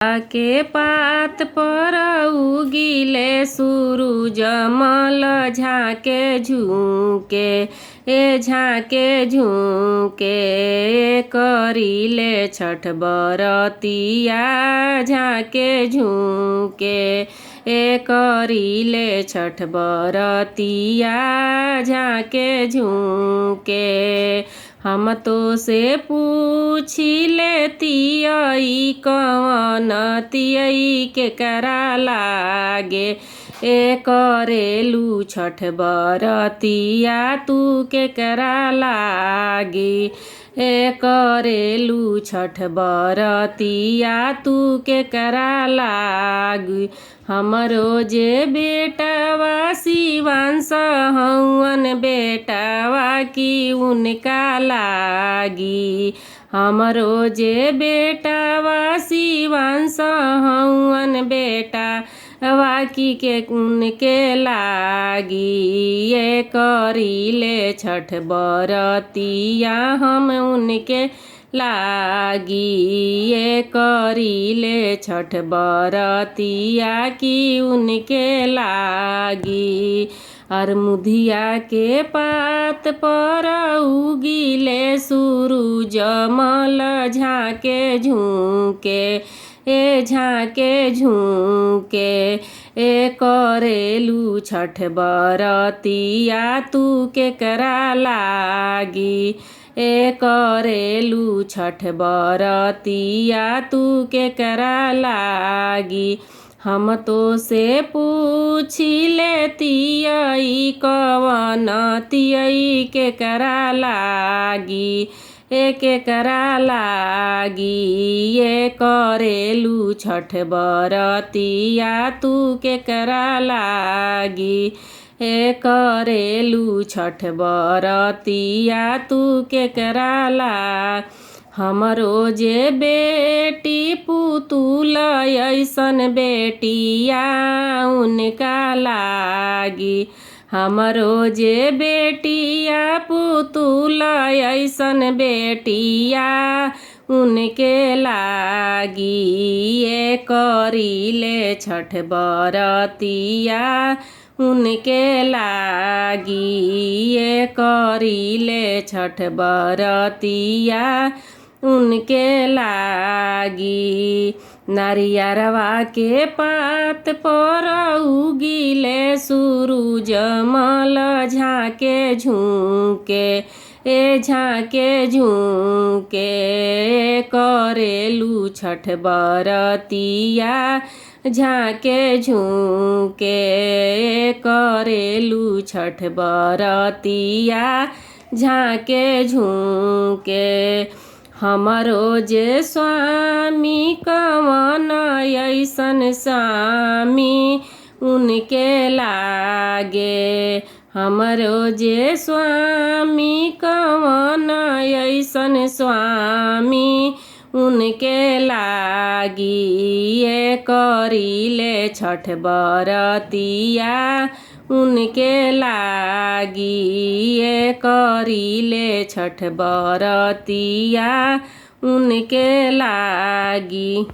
के पात पर उगिले सूरुज मल झाके झुके झाके झुके करिले छठ बरतिया झाके झुके करिले छठ बरतिया झाके झुके। हम तो से पूछिले तियई कवन तियई के करा लागे करेलू छठ बरतिया तू के करा लागे करेलू छठ बरतिया तू के करा लागी। हमरो जे बेटवा शिवांश हवन बेटवा की उनका लागी। हमरो जे बेटवा शिवांश हवन बेटा की के उनके लागी करिले छठ बरतिया हम उनके लागी करिले छठ बरतिया की उनके लागी। अरमुधिया के पात पर उगिले सूरुज मल झाके झुके झाके झुके करेलू छठ बरतिया तू के करा लागी करेलू छठ बरतिया तू के करा लागी। हम तो से पूछिले तियई कवन तियई के करा लागी के करा लागी करेलू छठ बरतिया तू के करा लागी करेलू छठ बरतिया तू के करा लागी। हमरो जे बेटी पुतुल ऐसन बेटिया उनका लागी। हमरो जे बेटिया पुतुल ऐसन बेटिया उनके लागी करिले छठ बरतिया उनके लागी करिले छठ बरतिया उनके लागी। नारियरवा के पात पर उगिले सूरुज मल झाके झुके झाके झुके करेलू छठ बरतिया झाके झुके करेलू छठ बरतिया झाके झुके। हमरो जे स्वामी कवन ऐसन स्वामी उनके लागे। हमरो जे स्वामी कवन ऐसन स्वामी उनके लागी करिले छठ बरतिया उनके लागी करिले छठ बरतिया उनके लागी।